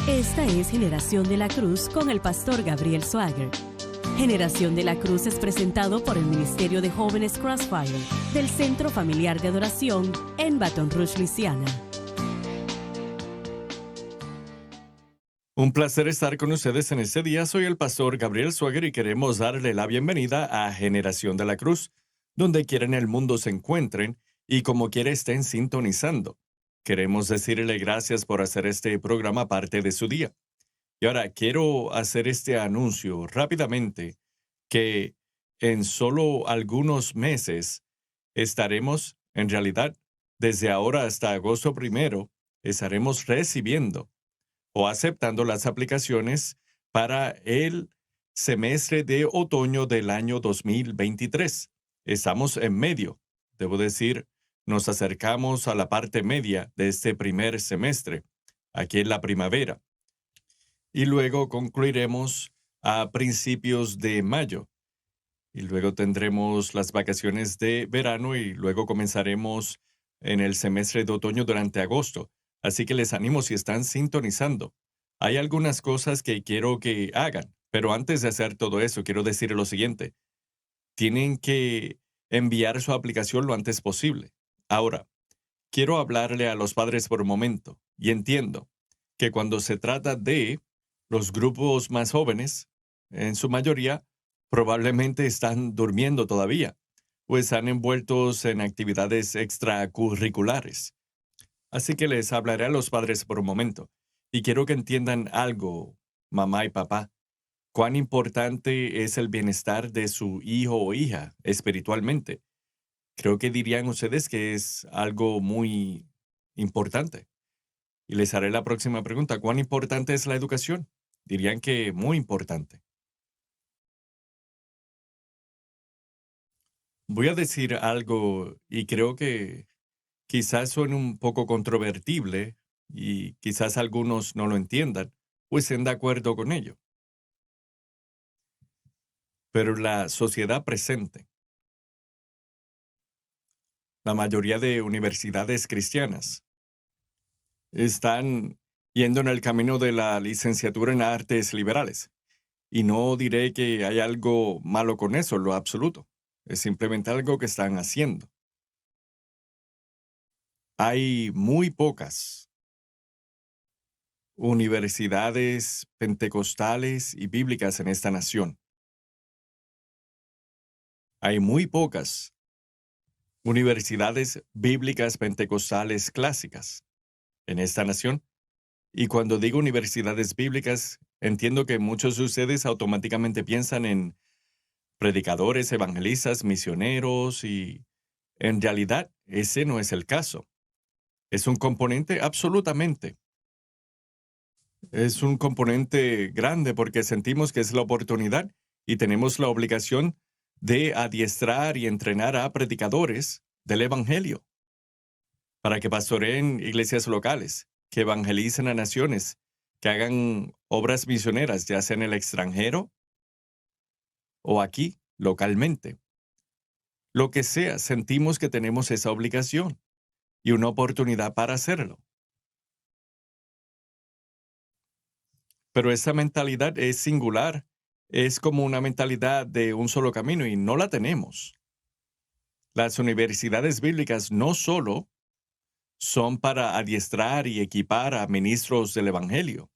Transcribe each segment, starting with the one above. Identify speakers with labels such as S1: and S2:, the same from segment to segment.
S1: Esta es Generación de la Cruz con el pastor Gabriel Swagger. Generación de la Cruz es presentado por el Ministerio de Jóvenes Crossfire del Centro Familiar de Adoración en Baton Rouge, Luisiana.
S2: Un placer estar con ustedes en este día. Soy el pastor Gabriel Swagger y queremos darle la bienvenida a Generación de la Cruz, donde quiera en el mundo se encuentren y como quiera estén sintonizando. Queremos decirle gracias por hacer este programa parte de su día. Y ahora quiero hacer este anuncio rápidamente que en solo algunos meses estaremos, en realidad, desde ahora hasta agosto 1, estaremos recibiendo o aceptando las aplicaciones para el semestre de otoño del año 2023. Estamos en medio, debo decir, nos acercamos a la parte media de este primer semestre, aquí en la primavera, y luego concluiremos a principios de mayo, y luego tendremos las vacaciones de verano y luego comenzaremos en el semestre de otoño durante agosto. Así que les animo si están sintonizando. Hay algunas cosas que quiero que hagan, pero antes de hacer todo eso, quiero decir lo siguiente. Tienen que enviar su aplicación lo antes posible. Ahora, quiero hablarle a los padres por un momento, y entiendo que cuando se trata de los grupos más jóvenes, en su mayoría, probablemente están durmiendo todavía, o están envueltos en actividades extracurriculares. Así que les hablaré a los padres por un momento, y quiero que entiendan algo, mamá y papá, cuán importante es el bienestar de su hijo o hija espiritualmente. Creo que dirían ustedes que es algo muy importante. Y les haré la próxima pregunta, ¿cuán importante es la educación? Dirían que muy importante. Voy a decir algo y creo que quizás suene un poco controvertible y quizás algunos no lo entiendan o estén de acuerdo con ello. Pero la sociedad presente, la mayoría de universidades cristianas, están yendo en el camino de la licenciatura en artes liberales. Y no diré que hay algo malo con eso, en lo absoluto. Es simplemente algo que están haciendo. Hay muy pocas universidades pentecostales y bíblicas en esta nación. Hay muy pocas universidades bíblicas pentecostales clásicas en esta nación. Y cuando digo universidades bíblicas, entiendo que muchos de ustedes automáticamente piensan en predicadores, evangelistas, misioneros y en realidad ese no es el caso. Es un componente absolutamente. Es un componente grande porque sentimos que es la oportunidad y tenemos la obligación de adiestrar y entrenar a predicadores del evangelio para que pastoreen iglesias locales, que evangelicen a naciones, que hagan obras misioneras, ya sea en el extranjero o aquí, localmente. Lo que sea, sentimos que tenemos esa obligación y una oportunidad para hacerlo. Pero esa mentalidad es singular, es como una mentalidad de un solo camino y no la tenemos. Las universidades bíblicas no solo son para adiestrar y equipar a ministros del Evangelio,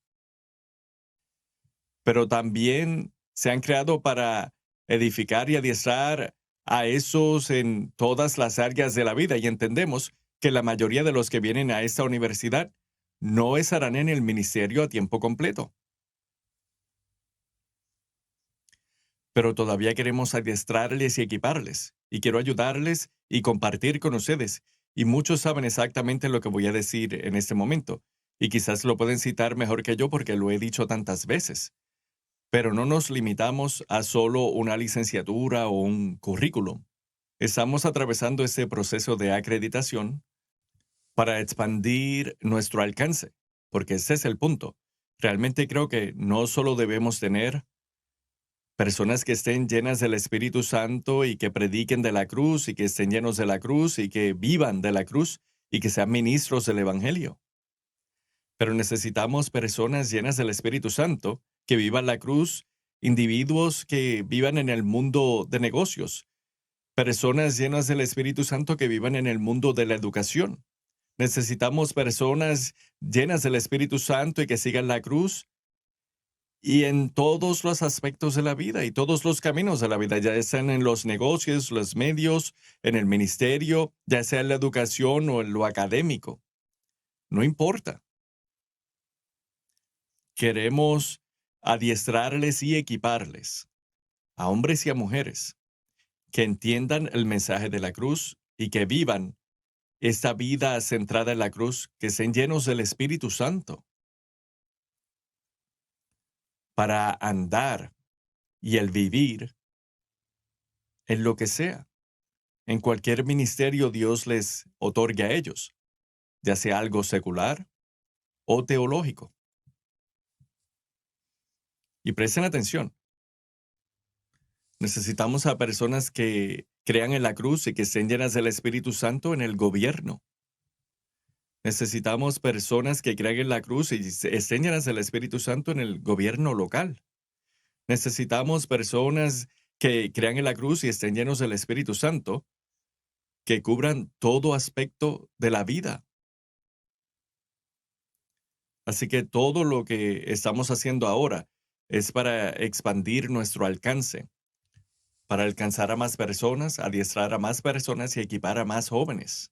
S2: pero también se han creado para edificar y adiestrar a esos en todas las áreas de la vida y entendemos que la mayoría de los que vienen a esta universidad no estarán en el ministerio a tiempo completo. Pero todavía queremos adiestrarles y equiparles, y quiero ayudarles y compartir con ustedes. Y muchos saben exactamente lo que voy a decir en este momento, y quizás lo pueden citar mejor que yo porque lo he dicho tantas veces. Pero no nos limitamos a solo una licenciatura o un currículum. Estamos atravesando este proceso de acreditación para expandir nuestro alcance, porque ese es el punto. Realmente creo que no solo debemos tener personas que estén llenas del Espíritu Santo y que prediquen de la cruz y que estén llenos de la cruz y que vivan de la cruz y que sean ministros del Evangelio. pero necesitamos personas llenas del Espíritu Santo que vivan la cruz, individuos que vivan en el mundo de negocios, personas llenas del Espíritu Santo que vivan en el mundo de la educación. Necesitamos personas llenas del Espíritu Santo y que sigan la cruz y en todos los aspectos de la vida y todos los caminos de la vida, ya sean en los negocios, los medios, en el ministerio, ya sea en la educación o en lo académico. No importa. Queremos adiestrarles y equiparles a hombres y a mujeres que entiendan el mensaje de la cruz y que vivan esta vida centrada en la cruz, que sean llenos del Espíritu Santo para andar y el vivir en lo que sea. En cualquier ministerio Dios les otorgue a ellos, ya sea algo secular o teológico. Y presten atención. Necesitamos a personas que crean en la cruz y que estén llenas del Espíritu Santo en el gobierno. Necesitamos personas que crean en la cruz y estén llenas del Espíritu Santo en el gobierno local. Necesitamos personas que crean en la cruz y estén llenos del Espíritu Santo, que cubran todo aspecto de la vida. Así que todo lo que estamos haciendo ahora es para expandir nuestro alcance, para alcanzar a más personas, adiestrar a más personas y equipar a más jóvenes.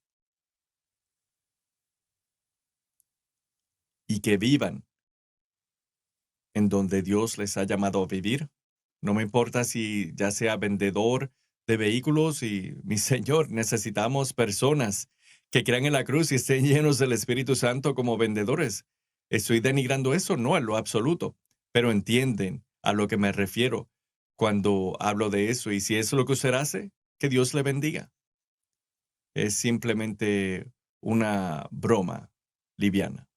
S2: Y que vivan en donde Dios les ha llamado a vivir. No me importa si ya sea vendedor de vehículos y, mi Señor, necesitamos personas que crean en la cruz y estén llenos del Espíritu Santo como vendedores. ¿Estoy denigrando eso? No, en lo absoluto. Pero entienden a lo que me refiero cuando hablo de eso. Y si eso es lo que usted hace, que Dios le bendiga. Es simplemente una broma liviana.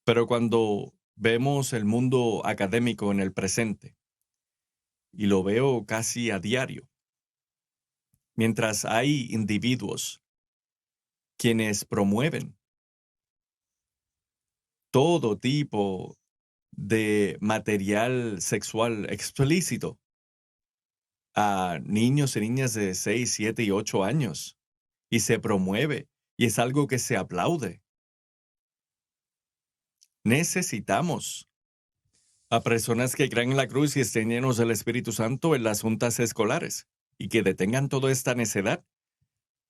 S2: Pero cuando vemos el mundo académico en el presente, y lo veo casi a diario, mientras hay individuos quienes promueven todo tipo de material sexual explícito a niños y niñas de 6, 7 y 8 años, y se promueve, y es algo que se aplaude. Necesitamos a personas que crean en la cruz y estén llenos del Espíritu Santo en las juntas escolares y que detengan toda esta necedad.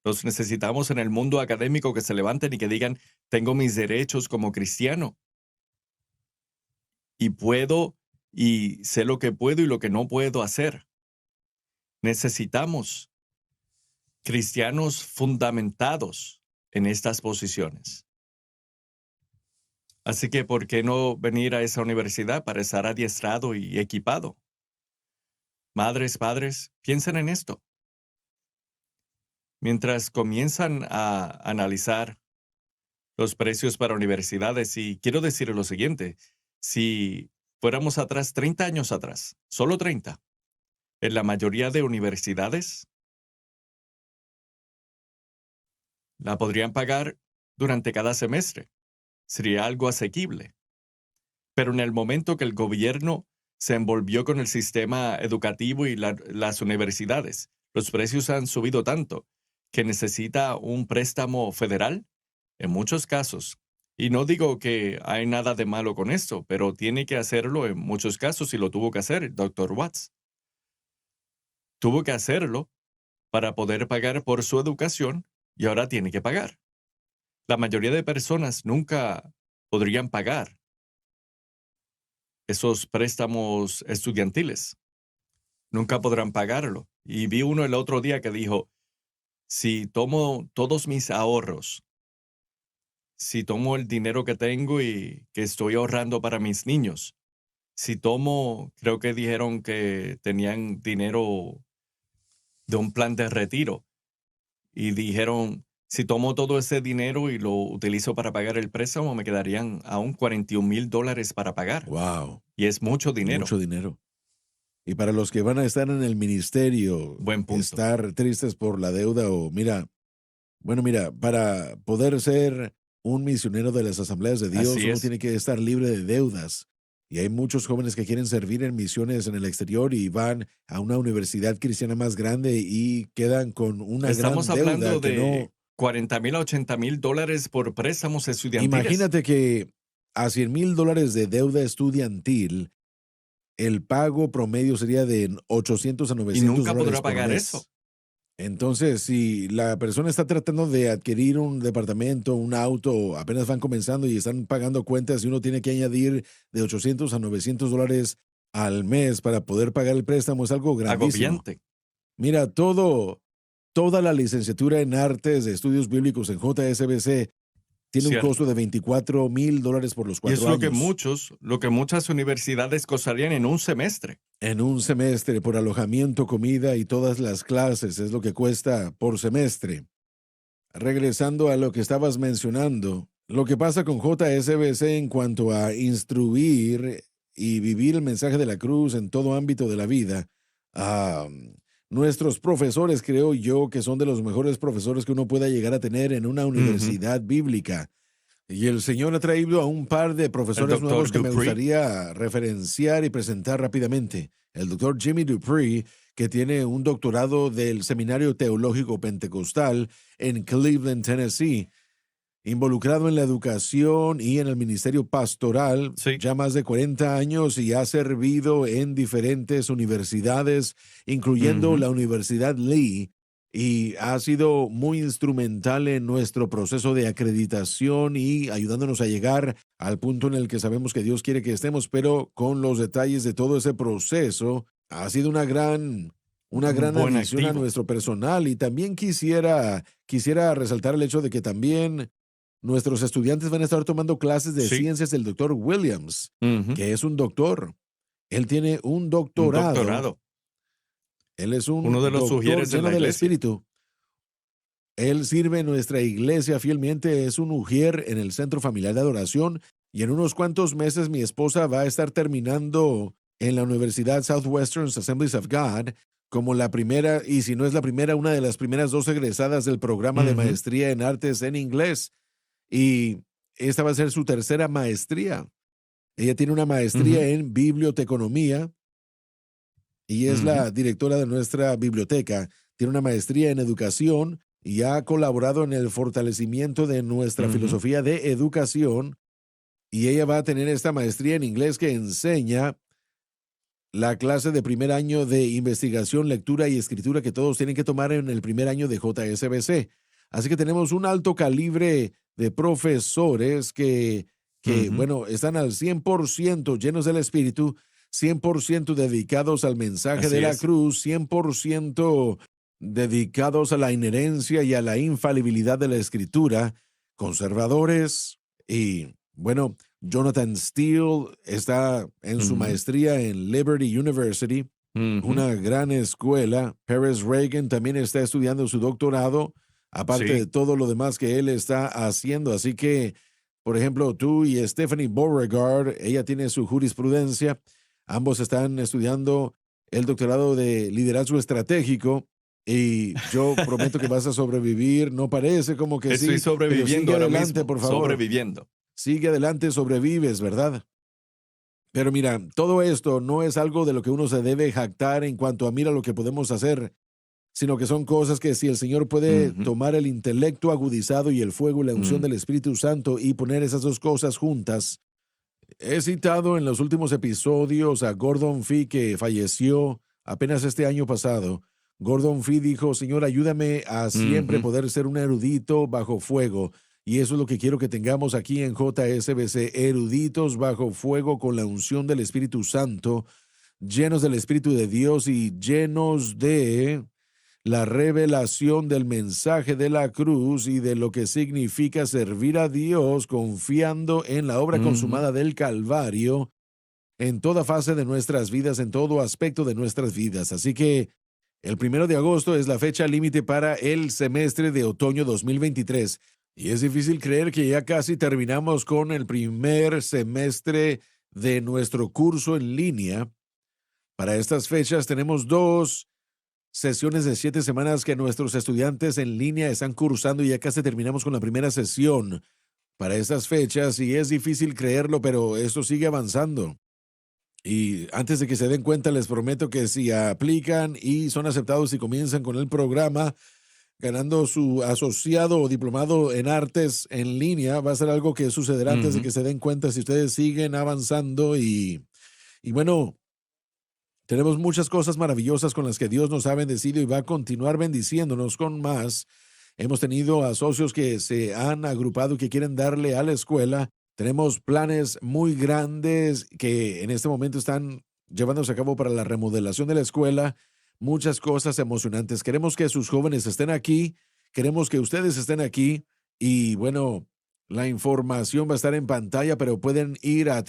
S2: Los necesitamos en el mundo académico que se levanten y que digan, tengo mis derechos como cristiano y puedo y sé lo que puedo y lo que no puedo hacer. Necesitamos cristianos fundamentados en estas posiciones. Así que, ¿por qué no venir a esa universidad para estar adiestrado y equipado? Madres, padres, piensen en esto. Mientras comienzan a analizar los precios para universidades, y quiero decir lo siguiente, si fuéramos atrás, 30 años atrás, solo 30, en la mayoría de universidades, la podrían pagar durante cada semestre. Sería algo asequible. Pero en el momento que el gobierno se envolvió con el sistema educativo y las universidades, los precios han subido tanto que necesita un préstamo federal en muchos casos. Y no digo que hay nada de malo con esto, pero tiene que hacerlo en muchos casos y lo tuvo que hacer el Dr. Watts. Tuvo que hacerlo para poder pagar por su educación y ahora tiene que pagar. La mayoría de personas nunca podrían pagar esos préstamos estudiantiles. Nunca podrán pagarlo. Y vi uno el otro día que dijo, si tomo todos mis ahorros, si tomo el dinero que tengo y que estoy ahorrando para mis niños, si tomo, creo que dijeron que tenían dinero de un plan de retiro y dijeron, si tomo todo ese dinero y lo utilizo para pagar el préstamo, me quedarían aún $41,000 para pagar.
S3: Wow,
S2: Y es mucho dinero.
S3: mucho dinero. Y para los que van a estar en el ministerio,
S2: Buen punto.
S3: estar tristes por la deuda o mira, para poder ser un misionero de las Asambleas de Dios,
S2: Así
S3: uno
S2: es.
S3: tiene que estar libre de deudas. Y hay muchos jóvenes que quieren servir en misiones en el exterior y van a una universidad cristiana más grande y quedan con una
S2: Estamos
S3: gran deuda
S2: hablando
S3: que
S2: de
S3: no.
S2: 40,000 a 80,000 dólares por préstamos estudiantiles.
S3: Imagínate que a $100,000 de deuda estudiantil, el pago promedio sería de 800 a
S2: Y
S3: 900
S2: nunca
S3: dólares
S2: podrá
S3: por
S2: pagar eso.
S3: mes. Entonces, si la persona está tratando de adquirir un departamento, un auto, apenas van comenzando y están pagando cuentas y uno tiene que añadir de 800 a 900 dólares al mes para poder pagar el préstamo, es algo grandísimo.
S2: Agobiante.
S3: Mira, toda la licenciatura en artes de estudios bíblicos en JSBC tiene un costo
S2: Cierto.
S3: de $24,000 por los
S2: Y es
S3: 4 años.
S2: lo que muchas universidades costarían en un semestre.
S3: En un semestre por alojamiento, comida y todas las clases es lo que cuesta por semestre. Regresando a lo que estabas mencionando, lo que pasa con JSBC en cuanto a instruir y vivir el mensaje de la cruz en todo ámbito de la vida, ah, nuestros profesores creo yo que son de los mejores profesores que uno pueda llegar a tener en una
S2: Ujú.
S3: universidad bíblica. Y el Señor ha traído a un par de
S2: El
S3: profesores
S2: doctor
S3: nuevos que me
S2: Dupree.
S3: gustaría referenciar y presentar rápidamente. El doctor Jimmy Dupree, que tiene un doctorado del Seminario Teológico Pentecostal en Cleveland, Tennessee, involucrado en la educación y en el ministerio pastoral
S2: Sí.
S3: ya más de 40 años y ha servido en diferentes universidades, incluyendo
S2: Ujú.
S3: la Universidad Lee, y ha sido muy instrumental en nuestro proceso de acreditación y ayudándonos a llegar al punto en el que sabemos que Dios quiere que estemos, pero con los detalles de todo ese proceso ha sido una
S2: Un
S3: gran
S2: buen
S3: adición a
S2: activo.
S3: nuestro personal. Y también quisiera resaltar el hecho de que también nuestros estudiantes van a estar tomando clases de
S2: Sí.
S3: ciencias del doctor Williams,
S2: Ujú.
S3: que es un doctor. Él tiene un
S2: Un
S3: doctorado.
S2: doctorado.
S3: Él es
S2: Uno
S3: un
S2: de los
S3: doctor
S2: sugieres de
S3: lleno
S2: la
S3: del
S2: iglesia.
S3: Espíritu. Él sirve en nuestra iglesia fielmente, es un ujier en el Centro Familiar de Adoración y en unos cuantos meses mi esposa va a estar terminando en la Universidad Southwestern Assemblies of God como la primera, y si no es la primera, una de las primeras dos egresadas del programa de
S2: Ujú.
S3: maestría en artes en inglés. Y esta va a ser su tercera maestría. Ella tiene una
S2: Ujú.
S3: maestría en biblioteconomía y es
S2: Ujú.
S3: la directora de nuestra biblioteca. Tiene una maestría en educación y ha colaborado en el fortalecimiento de nuestra
S2: Ujú.
S3: filosofía de educación. Y ella va a tener esta maestría en inglés que enseña la clase de primer año de investigación, lectura y escritura que todos tienen que tomar en el primer año de JSBC. Así que tenemos un alto calibre de profesores
S2: Ujú.
S3: bueno, están al 100% llenos del Espíritu, 100% dedicados al mensaje de
S2: Así
S3: la
S2: es.
S3: cruz, 100% dedicados a la inherencia y a la infalibilidad de la Escritura, conservadores y, bueno, Jonathan Steele está en su
S2: Ujú.
S3: maestría en Liberty University,
S2: Ujú.
S3: una gran escuela. Paris Reagan también está estudiando su doctorado, aparte de
S2: Sí.
S3: todo lo demás que él está haciendo. Así que, por ejemplo, tú y Stephanie Beauregard, ella tiene su jurisprudencia. Ambos están estudiando el doctorado de liderazgo estratégico. Y yo prometo que vas a sobrevivir. No parece como que
S2: Estoy
S3: sí, pero
S2: sobreviviendo
S3: sigue
S2: ahora
S3: adelante,
S2: mismo.
S3: por favor.
S2: Sobreviviendo.
S3: Sigue adelante, sobrevives, ¿verdad? Pero mira, todo esto no es algo de lo que uno se debe jactar en cuanto a mira lo que podemos hacer, sino que son cosas que si el Señor puede
S2: Ujú.
S3: tomar el intelecto agudizado y el fuego y la unción
S2: Mm.
S3: del Espíritu Santo y poner esas dos cosas juntas. He citado en los últimos episodios a Gordon Fee, que falleció apenas este año pasado. Gordon Fee dijo: Señor, ayúdame a siempre
S2: Ujú.
S3: poder ser un erudito bajo fuego. Y eso es lo que quiero que tengamos aquí en JSBC, eruditos bajo fuego con la unción del Espíritu Santo, llenos del Espíritu de Dios y llenos de la revelación del mensaje de la cruz y de lo que significa servir a Dios confiando en la obra
S2: Ujú.
S3: consumada del Calvario en toda fase de nuestras vidas, en todo aspecto de nuestras vidas. Así que el 1 de agosto es la fecha límite para el semestre de otoño 2023. Y es difícil creer que ya casi terminamos con el primer semestre de nuestro curso en línea. Para estas fechas tenemos dos sesiones de 7 semanas que nuestros estudiantes en línea están cursando y ya casi terminamos con la primera sesión. para estas fechas y es difícil creerlo, pero esto sigue avanzando. Y antes de que se den cuenta, les prometo que si aplican y son aceptados y comienzan con el programa, ganando su asociado o diplomado en artes en línea, va a ser algo que sucederá antes de
S2: Ujú.
S3: que se den cuenta si ustedes siguen avanzando y bueno, tenemos muchas cosas maravillosas con las que Dios nos ha bendecido y va a continuar bendiciéndonos con más. Hemos tenido a socios que se han agrupado y que quieren darle a la escuela. Tenemos planes muy grandes que en este momento están llevándose a cabo para la remodelación de la escuela. Muchas cosas emocionantes. Queremos que sus jóvenes estén aquí. Queremos que ustedes estén aquí. Y bueno, la información va a estar en pantalla, pero pueden ir a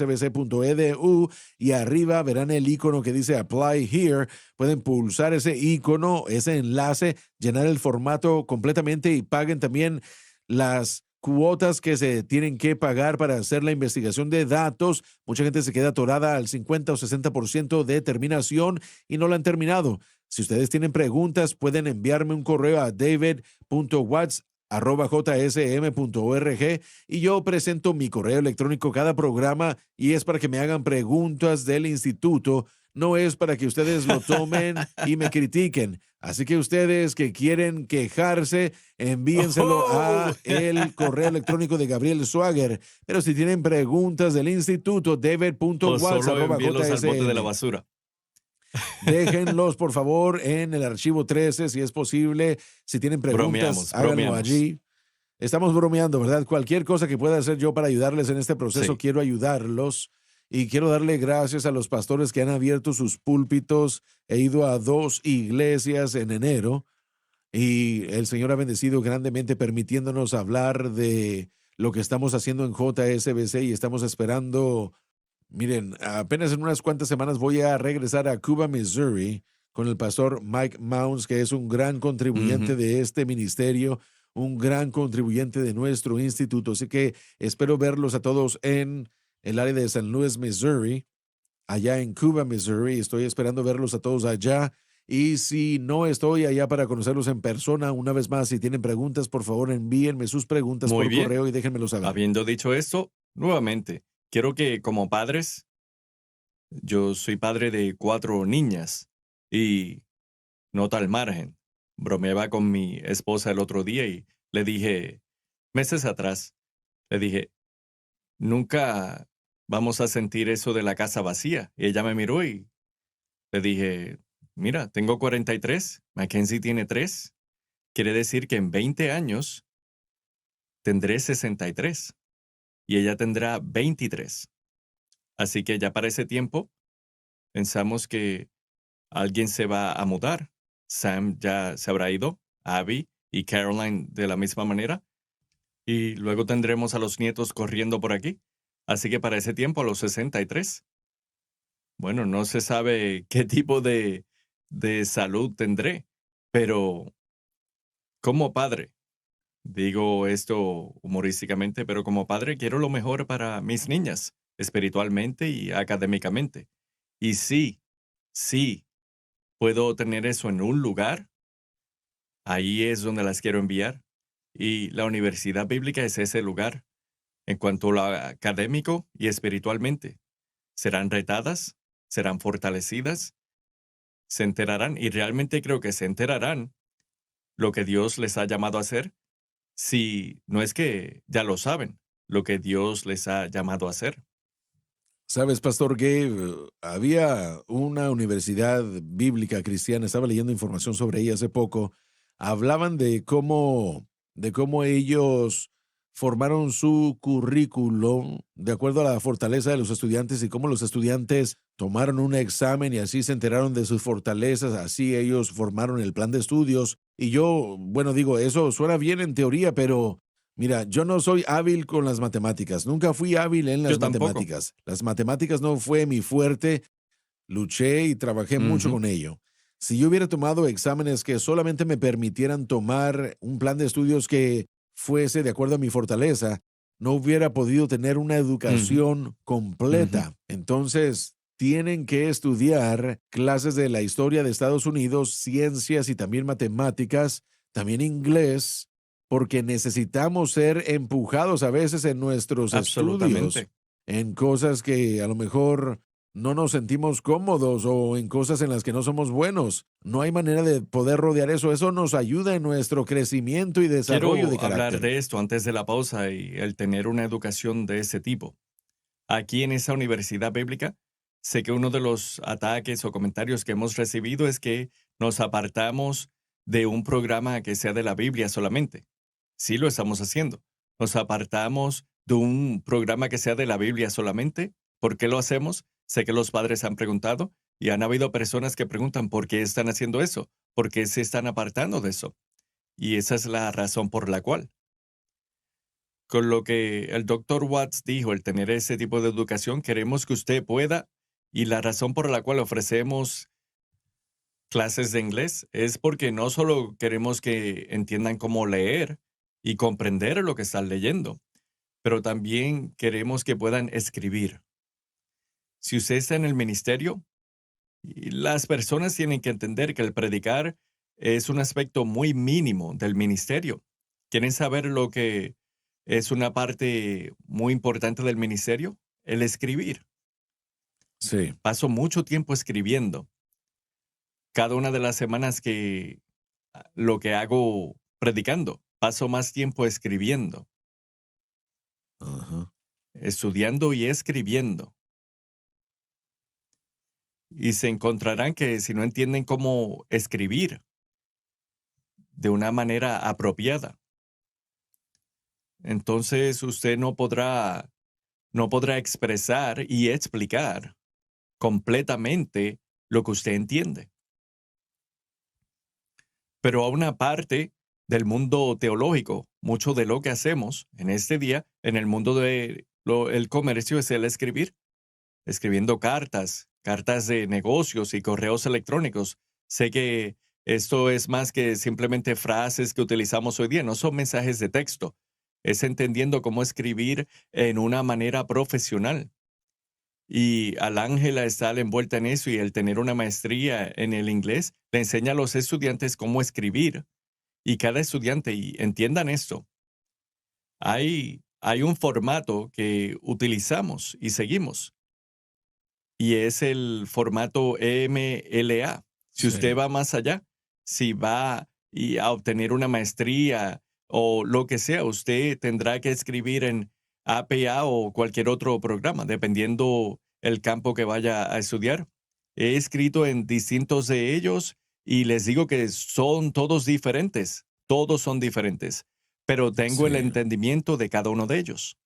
S3: www.jsbc.edu y arriba verán el icono que dice Apply Here. Pueden pulsar ese icono, ese enlace, llenar el formato completamente y paguen también las cuotas que se tienen que pagar para hacer la investigación de datos. Mucha gente se queda atorada al 50 o 60% de terminación y no la han terminado. Si ustedes tienen preguntas, pueden enviarme un correo a david.watts@jsm.org y yo presento mi correo electrónico cada programa y es para que me hagan preguntas del instituto, no es para que ustedes lo tomen y me critiquen. Así que ustedes que quieren quejarse, envíenselo
S2: ¡Oh!
S3: a el correo electrónico de Gabriel Swagger. Pero si tienen preguntas del instituto,
S2: O solo envíelos al bote de la
S3: david.watts@jsm.
S2: basura.
S3: Déjenlos, por favor, en el archivo 13, si es posible. Si tienen preguntas,
S2: Bromeamos,
S3: háganlo
S2: bromeamos.
S3: allí. Estamos bromeando, ¿verdad? Cualquier cosa que pueda hacer yo para ayudarles en este proceso,
S2: Sí.
S3: quiero ayudarlos. Y quiero darle gracias a los pastores que han abierto sus púlpitos. He ido a 2 iglesias en enero y el Señor ha bendecido grandemente permitiéndonos hablar de lo que estamos haciendo en JSBC y estamos esperando. Miren, apenas en unas cuantas semanas voy a regresar a Cuba, Missouri, con el pastor Mike Mounds, que es un gran contribuyente
S2: Ujú.
S3: de este ministerio, un gran contribuyente de nuestro instituto. Así que espero verlos a todos en el área de San Luis, Missouri, allá en Cuba, Missouri. Estoy esperando verlos a todos allá. Y si no estoy allá para conocerlos en persona, una vez más, si tienen preguntas, por favor envíenme sus preguntas
S2: Muy
S3: por
S2: bien.
S3: correo y déjenmelo saber.
S2: Habiendo dicho esto, nuevamente, quiero que como padres, yo soy padre de 4 niñas y nota al margen. Bromeaba con mi esposa el otro día y le dije, meses atrás, le dije, nunca vamos a sentir eso de la casa vacía. Y ella me miró y le dije, mira, tengo 43, Mackenzie tiene 3. Quiere decir que en 20 años tendré 63 y ella tendrá 23. Así que ya para ese tiempo pensamos que alguien se va a mudar. Sam ya se habrá ido, Abby y Caroline de la misma manera. Y luego tendremos a los nietos corriendo por aquí. Así que para ese tiempo, a los 63, bueno, no se sabe qué tipo de salud tendré, pero como padre, digo esto humorísticamente, pero como padre quiero lo mejor para mis niñas, espiritualmente y académicamente. Y sí, sí, puedo tener eso en un lugar, ahí es donde las quiero enviar. Y la universidad bíblica es ese lugar en cuanto a lo académico y espiritualmente. Serán retadas, serán fortalecidas, se enterarán y realmente creo que se enterarán lo que Dios les ha llamado a hacer, si no es que ya lo saben, lo que Dios les ha llamado a hacer.
S3: Sabes, Pastor Gabe, había una universidad bíblica cristiana, estaba leyendo información sobre ella hace poco, hablaban de cómo ellos formaron su currículum de acuerdo a la fortaleza de los estudiantes y cómo los estudiantes tomaron un examen y así se enteraron de sus fortalezas, así ellos formaron el plan de estudios. Y yo, bueno, digo, eso suena bien en teoría, pero mira, yo no soy hábil con las matemáticas, nunca fui hábil en
S2: Yo
S3: las
S2: tampoco.
S3: matemáticas. Las matemáticas no fue mi fuerte, luché y trabajé mucho
S2: Ujú,
S3: con ello. Si yo hubiera tomado exámenes que solamente me permitieran tomar un plan de estudios que fuese de acuerdo a mi fortaleza, no hubiera podido tener una
S2: ujú,
S3: educación
S2: ujú.
S3: completa. Entonces, tienen que estudiar clases de la historia de Estados Unidos, ciencias y también matemáticas, también inglés, porque necesitamos ser empujados a veces en nuestros estudios,
S2: Absolutamente.
S3: en cosas que a lo mejor no nos sentimos cómodos o en cosas en las que no somos buenos. No hay manera de poder rodear eso. Eso nos ayuda en nuestro crecimiento y desarrollo de
S2: Quiero hablar
S3: carácter.
S2: de esto antes de la pausa y el tener una educación de ese tipo. Aquí en esa universidad bíblica, sé que uno de los ataques o comentarios que hemos recibido es que nos apartamos de un programa que sea de la Biblia solamente. Sí lo estamos haciendo. Nos apartamos de un programa que sea de la Biblia solamente. ¿Por qué lo hacemos? Sé que los padres han preguntado y han habido personas que preguntan por qué están haciendo eso, por qué se están apartando de eso. Y esa es la razón por la cual. Con lo que el doctor Watts dijo, el tener ese tipo de educación, queremos que usted pueda, y la razón por la cual ofrecemos clases de inglés es porque no solo queremos que entiendan cómo leer y comprender lo que están leyendo, pero también queremos que puedan escribir. Si usted está en el ministerio, y las personas tienen que entender que el predicar es un aspecto muy mínimo del ministerio. ¿Quieren saber lo que es una parte muy importante del ministerio? El escribir.
S3: Sí,
S2: Paso mucho tiempo escribiendo. Cada una de las semanas que lo que hago predicando, paso más tiempo escribiendo,
S3: ajá,
S2: estudiando y escribiendo. Y se encontrarán que si no entienden cómo escribir de una manera apropiada, entonces usted no podrá expresar y explicar completamente lo que usted entiende. Pero a una parte del mundo teológico, mucho de lo que hacemos en este día, en el mundo del comercio, es el escribir, escribiendo cartas, cartas de negocios y correos electrónicos. Sé que esto es más que simplemente frases que utilizamos hoy día, no son mensajes de texto, es entendiendo cómo escribir en una manera profesional. Y al Ángela estar envuelta en eso y el tener una maestría en el inglés, le enseña a los estudiantes cómo escribir. Y cada estudiante, y entiendan esto, hay un formato que utilizamos y seguimos, y es el formato MLA. Si usted
S3: sí,
S2: va más allá, si va a obtener una maestría o lo que sea, usted tendrá que escribir en APA o cualquier otro programa, dependiendo el campo que vaya a estudiar. He escrito en distintos de ellos y les digo que son todos son diferentes, pero tengo el
S3: sí,
S2: entendimiento de cada uno de ellos.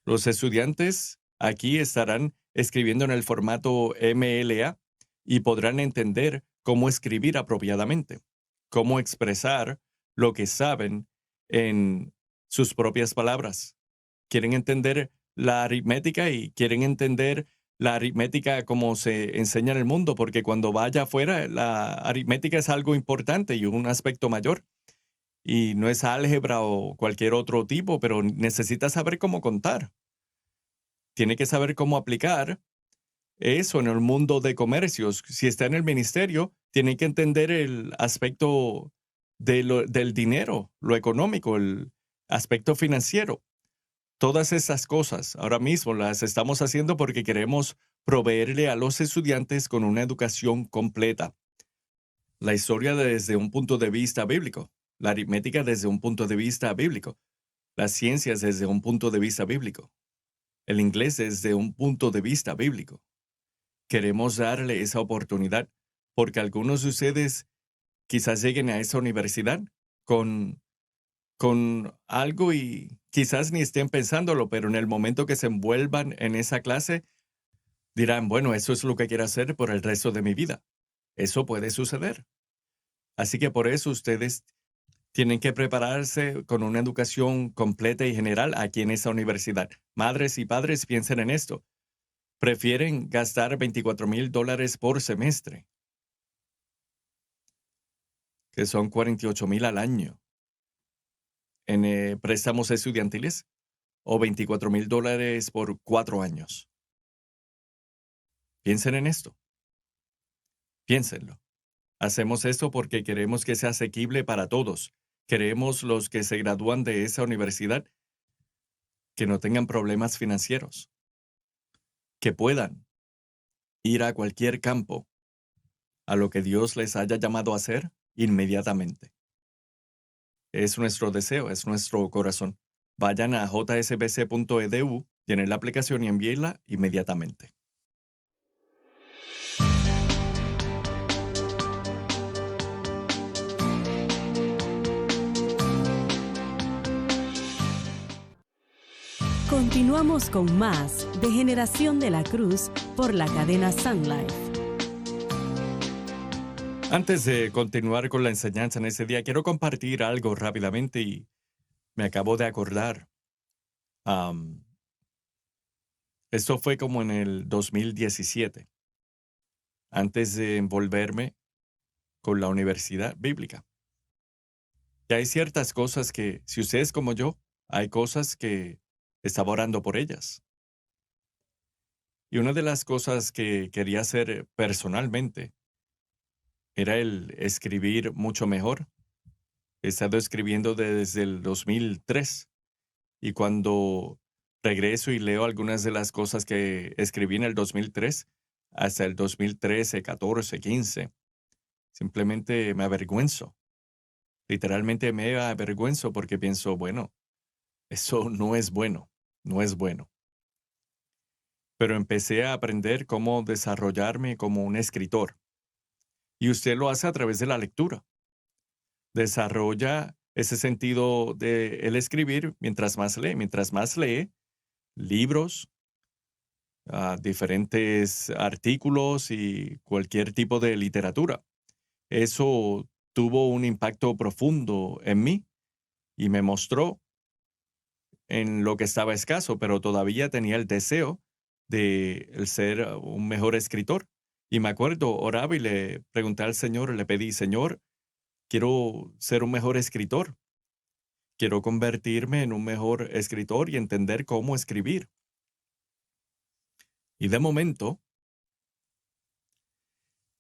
S2: Los estudiantes aquí estarán escribiendo en el formato MLA y podrán entender cómo escribir apropiadamente, cómo expresar lo que saben en sus propias palabras. Quieren entender la aritmética y quieren entender la aritmética como se enseña en el mundo, porque cuando vaya afuera, la aritmética es algo importante y un aspecto mayor. Y no es álgebra o cualquier otro tipo, pero necesita saber cómo contar. Tiene que saber cómo aplicar eso en el mundo de comercios. Si está en el ministerio, tiene que entender el aspecto del dinero, lo económico, el aspecto financiero. Todas esas cosas ahora mismo las estamos haciendo porque queremos proveerle a los estudiantes con una educación completa. La historia desde un punto de vista bíblico, la aritmética desde un punto de vista bíblico, las ciencias desde un punto de vista bíblico, el inglés desde un punto de vista bíblico. Queremos darle esa oportunidad porque algunos de ustedes quizás lleguen a esa universidad con, con algo y quizás ni estén pensándolo, pero en el momento que se envuelvan en esa clase, dirán, bueno, eso es lo que quiero hacer por el resto de mi vida. Eso puede suceder. Así que por eso ustedes tienen que prepararse con una educación completa y general aquí en esa universidad. Madres y padres, piensen en esto. Prefieren gastar $24,000 por semestre, que son 48,000 al año, en préstamos estudiantiles, o $24,000 por 4 años. Piensen en esto, piénsenlo. Hacemos esto porque queremos que sea asequible para todos Queremos los que se gradúan de esa universidad que no tengan problemas financieros, que puedan ir a cualquier campo, a lo que Dios les haya llamado a hacer inmediatamente. Es nuestro deseo, es nuestro corazón. Vayan a jsbc.edu, llenen la aplicación y envíenla inmediatamente.
S1: Continuamos con más de Generación de la Cruz por la cadena Sun Life.
S2: Antes de continuar con la enseñanza en ese día, quiero compartir algo rápidamente y me acabo de acordar. Esto fue como en el 2017, antes de envolverme con la universidad bíblica. Y hay ciertas cosas que, si usted es como yo, hay cosas que estaba orando por ellas. Y una de las cosas que quería hacer personalmente era el escribir mucho mejor. He estado escribiendo desde el 2003 y cuando regreso y leo algunas de las cosas que escribí en el 2003 hasta el 2013, 14, 15, simplemente me avergüenzo. Literalmente me avergüenzo porque pienso, bueno, eso no es bueno, no es bueno. Pero empecé a aprender cómo desarrollarme como un escritor. Y usted lo hace a través de la lectura. Desarrolla ese sentido de el escribir mientras más lee. Mientras más lee libros, diferentes artículos y cualquier tipo de literatura. Eso tuvo un impacto profundo en mí y me mostró en lo que estaba escaso, pero todavía tenía el deseo de el ser un mejor escritor. Y me acuerdo, oraba y le pregunté al Señor, le pedí, Señor, quiero ser un mejor escritor. Quiero convertirme en un mejor escritor y entender cómo escribir. Y de momento,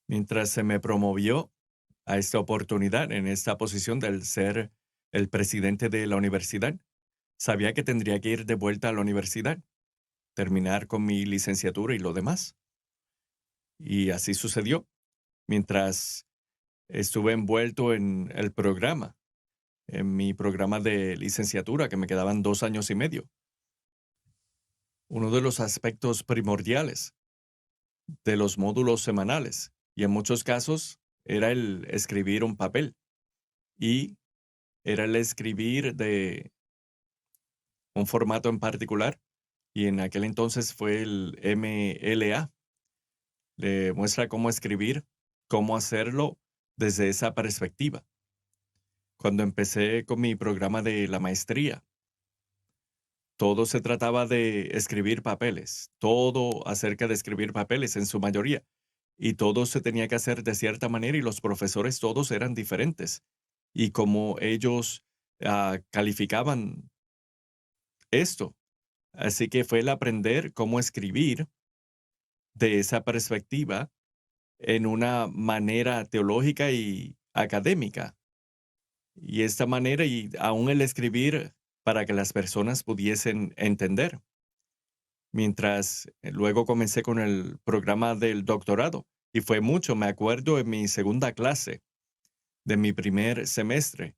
S2: mientras se me promovió a esta oportunidad, en esta posición del ser el presidente de la universidad, sabía que tendría que ir de vuelta a la universidad, terminar con mi licenciatura y lo demás. Y así sucedió. Mientras estuve envuelto en el programa, en mi programa de licenciatura, que me quedaban 2 años y medio. Uno de los aspectos primordiales de los módulos semanales, y en muchos casos era el escribir un papel, y era el escribir de un formato en particular, y en aquel entonces fue el MLA. Le muestra cómo escribir, cómo hacerlo desde esa perspectiva. Cuando empecé con mi programa de la maestría, todo se trataba de escribir papeles, todo acerca de escribir papeles en su mayoría, y todo se tenía que hacer de cierta manera y los profesores todos eran diferentes. Y como ellos calificaban esto, así que fue el aprender cómo escribir de esa perspectiva en una manera teológica y académica. Y esta manera y aún el escribir para que las personas pudiesen entender. Mientras luego comencé con el programa del doctorado y fue mucho, me acuerdo en mi segunda clase de mi primer semestre,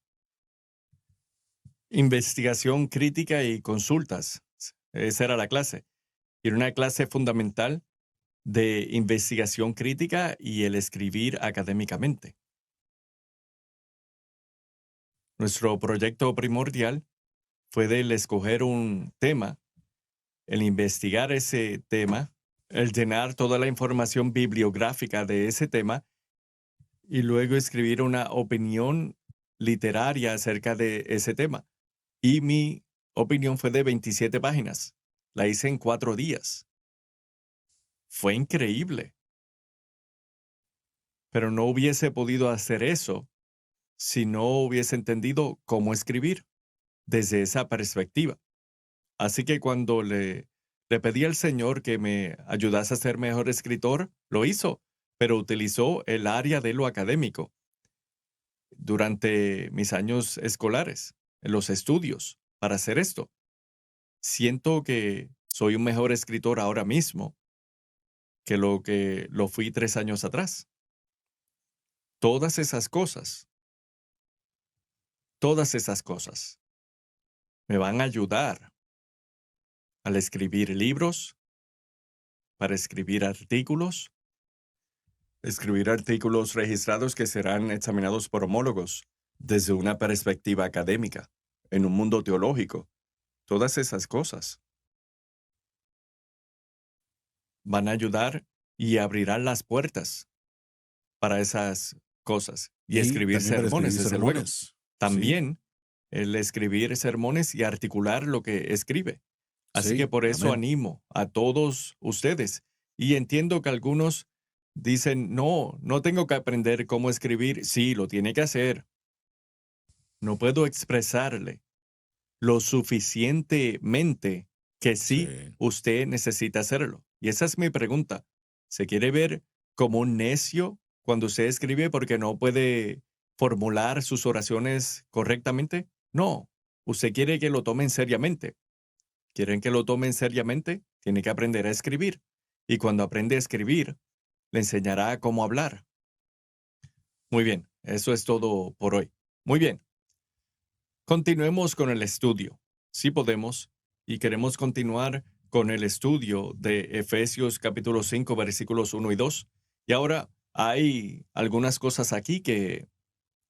S2: investigación crítica y consultas. Esa era la clase. Y era una clase fundamental de investigación crítica y el escribir académicamente. Nuestro proyecto primordial fue el escoger un tema, el investigar ese tema, el llenar toda la información bibliográfica de ese tema y luego escribir una opinión literaria acerca de ese tema. Y mi opinión fue de 27 páginas. La hice en 4 días. Fue increíble. Pero no hubiese podido hacer eso si no hubiese entendido cómo escribir desde esa perspectiva. Así que cuando le pedí al Señor que me ayudase a ser mejor escritor, lo hizo, pero utilizó el área de lo académico. durante mis años escolares, en los estudios, para hacer esto. Siento que soy un mejor escritor ahora mismo que lo fui 3 años atrás. Todas todas esas cosas me van a ayudar al escribir libros, para escribir artículos registrados que serán examinados por homólogos desde una perspectiva académica, en un mundo teológico. Todas esas cosas van a ayudar y abrirán las puertas para esas cosas. Y
S3: Y
S2: escribir
S3: también para
S2: sermones,
S3: escribir
S2: desde luego.
S3: sermones. Sí,
S2: También el escribir sermones y articular lo que escribe. Así que
S3: sí,
S2: por eso
S3: amén.
S2: animo a todos ustedes. Y entiendo que algunos dicen, no, no tengo que aprender cómo escribir. Sí, lo tiene que hacer. No puedo expresarle lo suficientemente que sí,
S3: Sí.
S2: usted necesita hacerlo. Y esa es mi pregunta. ¿Se quiere ver como un necio cuando usted escribe porque no puede formular sus oraciones correctamente? No, usted quiere que lo tomen seriamente. ¿Quieren que lo tomen seriamente? Tiene que aprender a escribir. Y cuando aprende a escribir, le enseñará cómo hablar. Muy bien, eso es todo por hoy. Muy bien. Continuemos con el estudio. Si podemos, y queremos continuar con el estudio de Efesios capítulo 5 versículos 1 y 2. Y ahora hay algunas cosas aquí que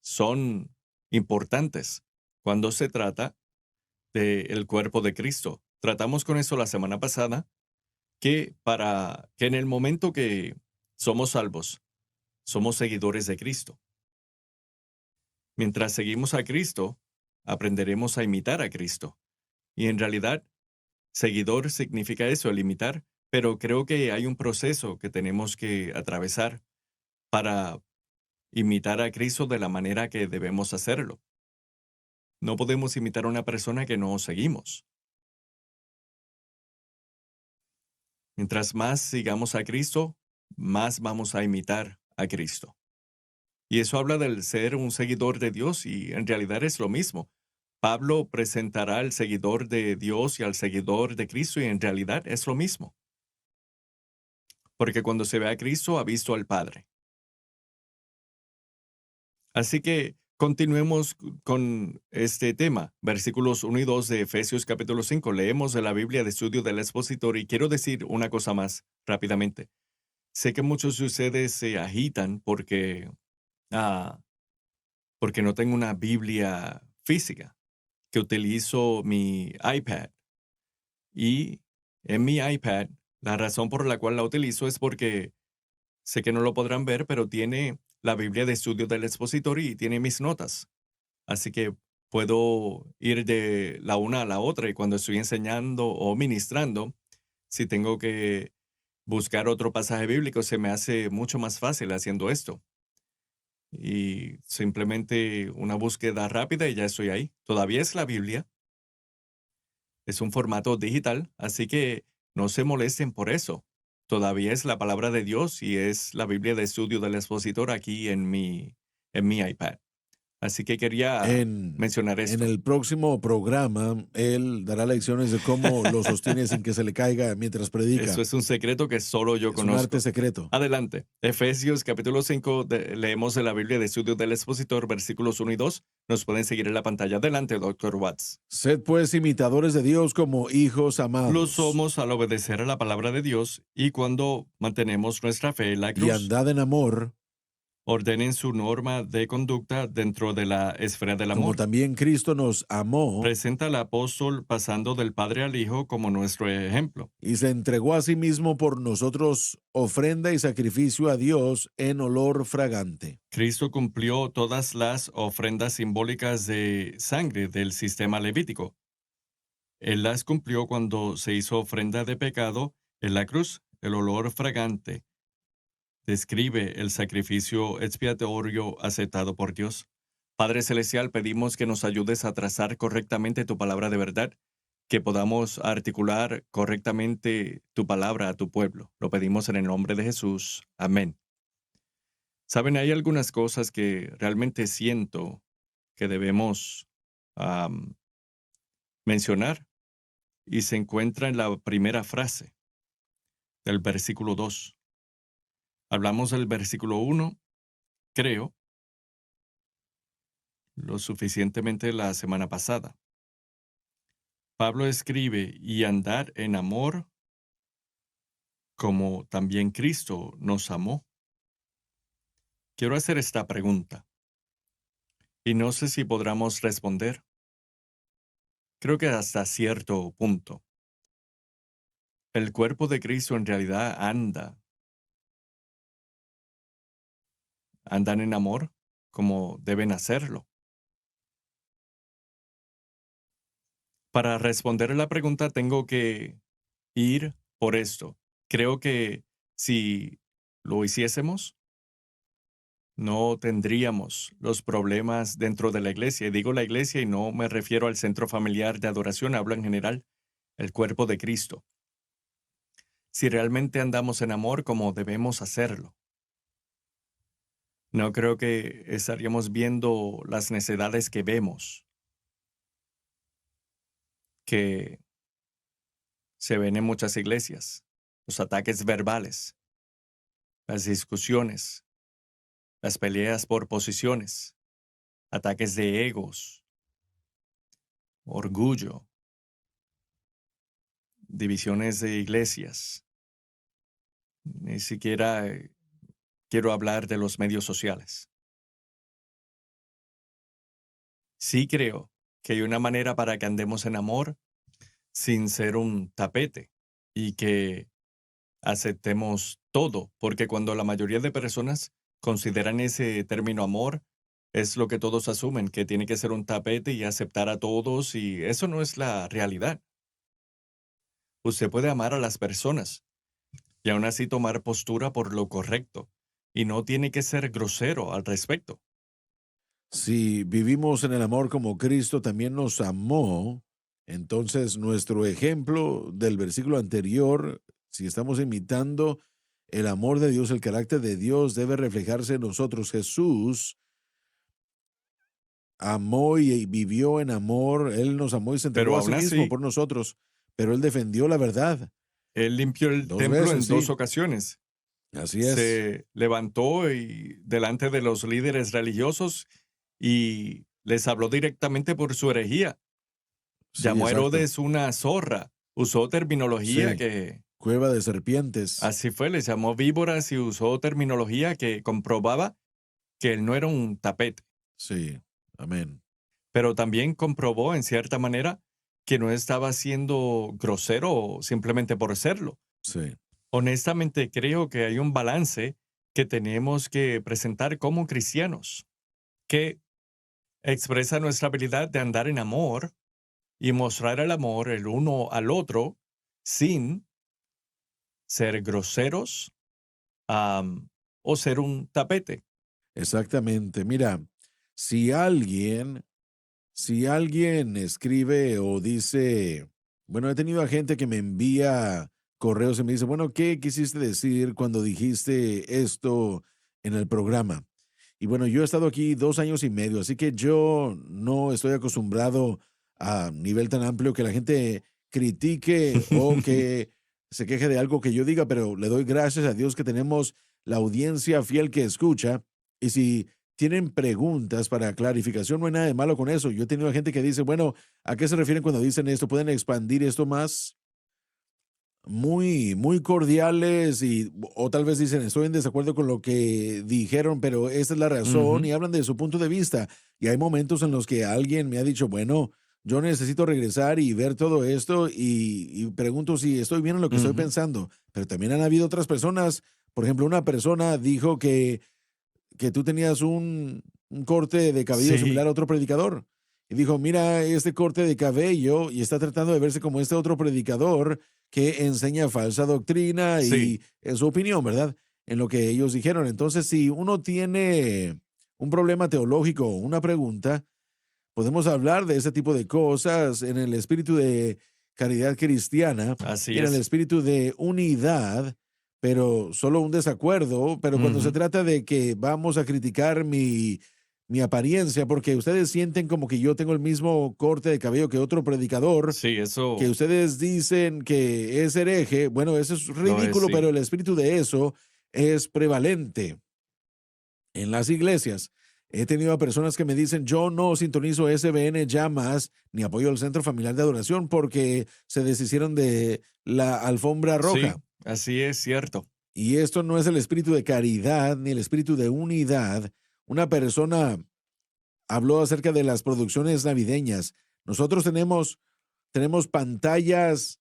S2: son importantes cuando se trata del cuerpo de Cristo. Tratamos con eso la semana pasada, que para que en el momento que somos salvos, somos seguidores de Cristo. Mientras seguimos a Cristo, aprenderemos a imitar a Cristo. Y en realidad, seguidor significa eso, el imitar, pero creo que hay un proceso que tenemos que atravesar para imitar a Cristo de la manera que debemos hacerlo. No podemos imitar a una persona que no seguimos. Mientras más sigamos a Cristo, más vamos a imitar a Cristo. Y eso habla del ser un seguidor de Dios y en realidad es lo mismo. Pablo presentará al seguidor de Dios y al seguidor de Cristo y en realidad es lo mismo. Porque cuando se ve a Cristo ha visto al Padre. Así que continuemos con este tema, versículos 1 y 2 de Efesios capítulo 5. Leemos de la Biblia de estudio del expositor y quiero decir una cosa más rápidamente. Sé que muchos de ustedes se agitan ah, porque no tengo una Biblia física, que utilizo mi iPad. Y en mi iPad, la razón por la cual la utilizo es porque sé que no lo podrán ver, pero tiene la Biblia de estudio del expositor y tiene mis notas. Así que puedo ir de la una a la otra y cuando estoy enseñando o ministrando, si tengo que buscar otro pasaje bíblico, se me hace mucho más fácil haciendo esto. Y simplemente una búsqueda rápida y ya estoy ahí. Todavía es la Biblia, es un formato digital, así que no se molesten por eso. Todavía es la palabra de Dios y es la Biblia de estudio del expositor aquí en mi iPad. Así que quería mencionar
S3: En
S2: esto.
S3: el próximo programa, él dará lecciones de cómo lo sostiene sin que se le caiga mientras
S2: Eso
S3: predica.
S2: es un secreto que solo yo
S3: Es un arte
S2: conozco.
S3: secreto.
S2: Adelante. Efesios capítulo 5, leemos de la Biblia de estudio del expositor, versículos 1 y 2. Nos pueden seguir en la pantalla. Adelante, doctor Watts.
S3: Sed pues imitadores de Dios como hijos
S2: Lo
S3: amados,
S2: somos al obedecer a la palabra de Dios y cuando mantenemos nuestra fe en la
S3: y
S2: cruz.
S3: andad en amor,
S2: Ordenen su norma de conducta dentro de la esfera del
S3: como
S2: amor.
S3: también Cristo nos amó
S2: Presenta al apóstol pasando del Padre al Hijo como nuestro ejemplo.
S3: y se entregó a sí mismo por nosotros, ofrenda y sacrificio a Dios en olor fragante.
S2: Cristo cumplió todas las ofrendas simbólicas de sangre del sistema levítico. Él las cumplió cuando se hizo ofrenda de pecado en la cruz. El olor fragante describe el sacrificio expiatorio aceptado por Dios. Padre Celestial, pedimos que nos ayudes a trazar correctamente tu palabra de verdad, que podamos articular correctamente tu palabra a tu pueblo. Lo pedimos en el nombre de Jesús. Amén. Saben, hay algunas cosas que realmente siento que debemos am, mencionar y se encuentra en la primera frase del versículo 2. Hablamos del versículo 1, creo, lo suficientemente la semana pasada. Pablo escribe, y andar en amor como también Cristo nos amó. Quiero hacer esta pregunta, y no sé si podamos responder. Creo que hasta cierto punto. El cuerpo de Cristo en realidad andan en amor como deben hacerlo. Para responder a la pregunta tengo que ir por esto. Creo que si lo hiciésemos, no tendríamos los problemas dentro de la iglesia. Y digo la iglesia y no me refiero al centro familiar de adoración, hablo en general, el cuerpo de Cristo. Si realmente andamos en amor como debemos hacerlo, no creo que estaríamos viendo las necesidades que vemos, que se ven en muchas iglesias, los ataques verbales, las discusiones, las peleas por posiciones, ataques de egos, orgullo, divisiones de iglesias. Ni siquiera quiero hablar de los medios sociales. Sí creo que hay una manera para que andemos en amor sin ser un tapete y que aceptemos todo, porque cuando la mayoría de personas consideran ese término amor, es lo que todos asumen, que tiene que ser un tapete y aceptar a todos, y eso no es la realidad. Usted puede amar a las personas y aún así tomar postura por lo correcto, y no tiene que ser grosero al respecto.
S3: Si vivimos en el amor como Cristo también nos amó, entonces nuestro ejemplo del versículo anterior, si estamos imitando el amor de Dios, el carácter de Dios debe reflejarse en nosotros. Jesús amó y vivió en amor, Él nos amó y se
S2: Pero
S3: entregó a sí
S2: aún
S3: mismo
S2: así,
S3: por nosotros, pero Él defendió la verdad
S2: él limpió el
S3: dos
S2: templo
S3: veces,
S2: en dos
S3: sí,
S2: ocasiones.
S3: así es,
S2: Se levantó y delante de los líderes religiosos y les habló directamente por su herejía.
S3: sí,
S2: Llamó a
S3: exacto,
S2: Herodes una zorra. Usó terminología
S3: sí,
S2: que
S3: cueva de serpientes,
S2: así fue, les llamó víboras y usó terminología que comprobaba que él no era un tapete,
S3: sí, amén,
S2: pero también comprobó en cierta manera que no estaba siendo grosero simplemente por serlo.
S3: sí,
S2: Honestamente creo que hay un balance que tenemos que presentar como cristianos, que expresa nuestra habilidad de andar en amor y mostrar el amor el uno al otro sin ser groseros, am, o ser un tapete.
S3: exactamente. Mira, si alguien Si alguien escribe o dice, bueno, he tenido a gente que me envía correos y me dice, bueno, ¿qué quisiste decir cuando dijiste esto en el programa? Y bueno, yo he estado aquí 2 años y medio, así que yo no estoy acostumbrado a nivel tan amplio que la gente critique o que se queje de algo que yo diga, pero le doy gracias a Dios que tenemos la audiencia fiel que escucha. Y si tienen preguntas para clarificación, no hay nada de malo con eso. Yo he tenido gente que dice, bueno, ¿a qué se refieren cuando dicen esto? ¿Pueden expandir esto más? Muy, muy cordiales y o tal vez dicen, estoy en desacuerdo con lo que dijeron, pero esta es la razón
S2: Ujú,
S3: y hablan de su punto de vista. Y hay momentos en los que alguien me ha dicho, bueno, yo necesito regresar y ver todo esto y pregunto si estoy bien en lo que estoy
S2: ujú.
S3: pensando. Pero también han habido otras personas, por ejemplo, una persona dijo que tú tenías un corte de cabello similar
S2: Sí,
S3: a otro predicador. Y dijo, mira este corte de cabello y está tratando de verse como este otro predicador que enseña falsa doctrina
S2: sí,
S3: y es su opinión, ¿verdad? En lo que ellos dijeron. Entonces, si uno tiene un problema teológico o una pregunta, podemos hablar de ese tipo de cosas en el espíritu de caridad cristiana
S2: así
S3: y en el
S2: es.
S3: espíritu de unidad pero solo un desacuerdo, pero cuando se
S2: Ujú.
S3: trata de que vamos a criticar mi apariencia, porque ustedes sienten como que yo tengo el mismo corte de cabello que otro predicador,
S2: Sí,
S3: que
S2: eso
S3: ustedes dicen que es hereje, bueno, eso es
S2: lo es,
S3: ridículo, pero
S2: sí.
S3: el espíritu de eso es prevalente en las iglesias. He tenido a personas que me dicen, yo no sintonizo SBN ya más, ni apoyo al Centro Familiar de Adoración porque se deshicieron de la alfombra roja.
S2: Sí, así es cierto.
S3: Y esto no es el espíritu de caridad ni el espíritu de unidad. Una persona habló acerca de las producciones navideñas. Nosotros tenemos pantallas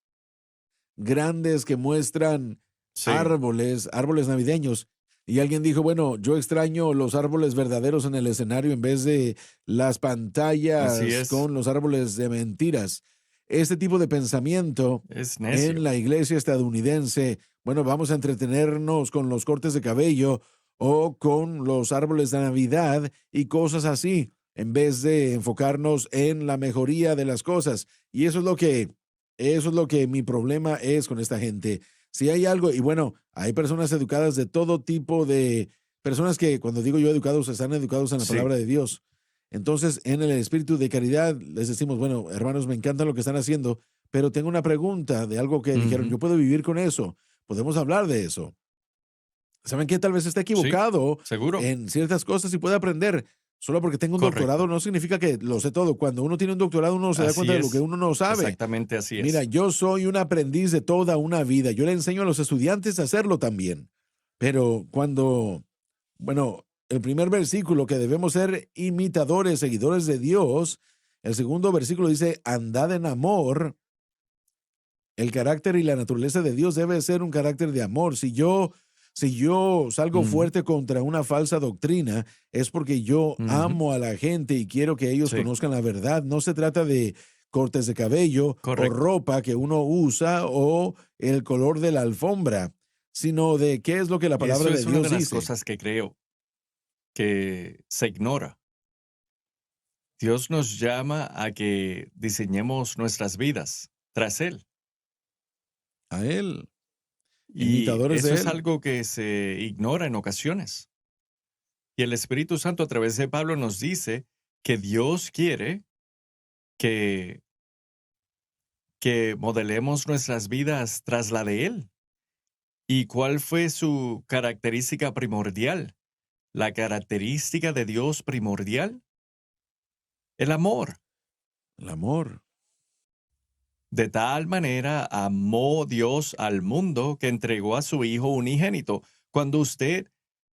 S3: grandes que muestran
S2: Sí,
S3: árboles navideños. Y alguien dijo, bueno, yo extraño los árboles verdaderos en el escenario en vez de las
S2: así
S3: pantallas
S2: es.
S3: con los árboles de mentiras. Este tipo de pensamiento
S2: Es
S3: en
S2: necio.
S3: la iglesia estadounidense, bueno, vamos a entretenernos con los cortes de cabello o con los árboles de Navidad y cosas así, en vez de enfocarnos en la mejoría de las cosas. Y eso es lo que mi problema es con esta gente. Si hay algo, y bueno, hay personas educadas de todo tipo de personas que, cuando digo yo educados, están educados en la
S2: Sí.
S3: palabra de Dios. Entonces, en el espíritu de caridad, les decimos, bueno, hermanos, me encanta lo que están haciendo, pero tengo una pregunta de algo que dijeron,
S2: Ujú.
S3: yo puedo vivir con eso, podemos hablar de eso. ¿Saben qué? Tal vez está
S2: Sí,
S3: equivocado
S2: seguro.
S3: en ciertas cosas y puede aprender. Solo porque tengo un doctorado
S2: Correcto.
S3: no significa que lo sé todo. Cuando uno tiene un doctorado, uno se da cuenta
S2: Así
S3: de lo que
S2: es.
S3: uno no sabe.
S2: Exactamente así
S3: Mira,
S2: es.
S3: yo soy un aprendiz de toda una vida. Yo le enseño a los estudiantes a hacerlo también. Pero bueno, el primer versículo que debemos ser imitadores, seguidores de Dios, el segundo versículo dice, andad en amor. El carácter y la naturaleza de Dios debe ser un carácter de amor. Si yo salgo
S2: Ujú.
S3: fuerte contra una falsa doctrina, es porque yo
S2: Ujú.
S3: amo a la gente y quiero que ellos
S2: Sí,
S3: conozcan la verdad. No se trata de cortes de cabello o
S2: correcto.
S3: ropa que uno usa o el color de la alfombra, sino de qué es lo que la
S2: Y
S3: palabra
S2: eso
S3: de
S2: es una
S3: Dios
S2: de las
S3: dice.
S2: cosas que creo que se ignora. Dios nos llama a que diseñemos nuestras vidas tras Él.
S3: A Él,
S2: Y
S3: imitadores
S2: eso
S3: de
S2: es
S3: Él.
S2: algo que se ignora en ocasiones. Y el Espíritu Santo a través de Pablo nos dice que Dios quiere que, que modelemos nuestras vidas tras la de Él. ¿Y cuál fue su característica primordial? La característica de Dios primordial, el amor.
S3: El amor.
S2: De tal manera amó Dios al mundo que entregó a su Hijo unigénito. Cuando usted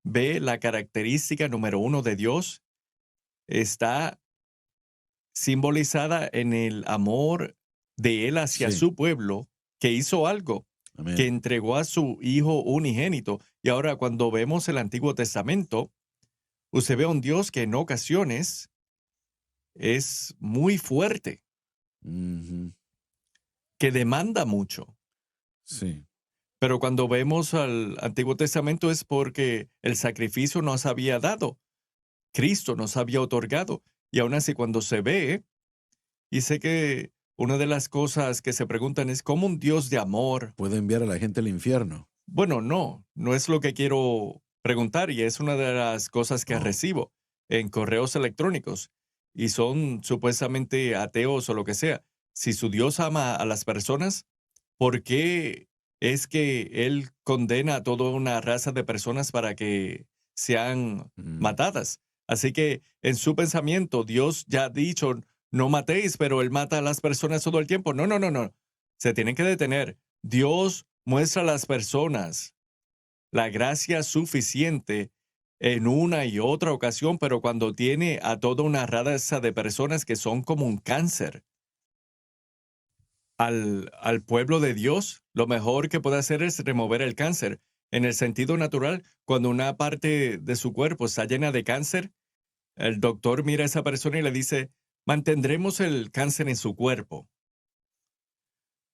S2: ve la característica número uno de Dios, está simbolizada en el amor de Él hacia
S3: Sí,
S2: su pueblo, que hizo algo, que
S3: amén.
S2: entregó a su Hijo unigénito. Y ahora cuando vemos el Antiguo Testamento, usted ve a un Dios que en ocasiones es muy fuerte,
S3: Ujú.
S2: que demanda mucho.
S3: Sí,
S2: Pero cuando vemos al Antiguo Testamento es porque el sacrificio nos había dado, Cristo nos había otorgado. Y aún así cuando se ve, y sé que una de las cosas que se preguntan es cómo un Dios de amor,
S3: puede enviar a la gente al infierno.
S2: bueno, no es lo que quiero preguntar y es una de las cosas que
S3: Oh,
S2: recibo en correos electrónicos y son supuestamente ateos o lo que sea. Si su Dios ama a las personas, ¿por qué es que Él condena a toda una raza de personas para que sean
S3: mm.
S2: matadas? Así que en su pensamiento, Dios ya ha dicho, no matéis, pero Él mata a las personas todo el tiempo. No, no, no, no. Se tienen que detener. Dios muestra a las personas la gracia suficiente en una y otra ocasión, pero cuando tiene a toda una raza de personas que son como un cáncer al pueblo de Dios, lo mejor que puede hacer es remover el cáncer. En el sentido natural, cuando una parte de su cuerpo está llena de cáncer, el doctor mira a esa persona y le dice, mantendremos el cáncer en su cuerpo.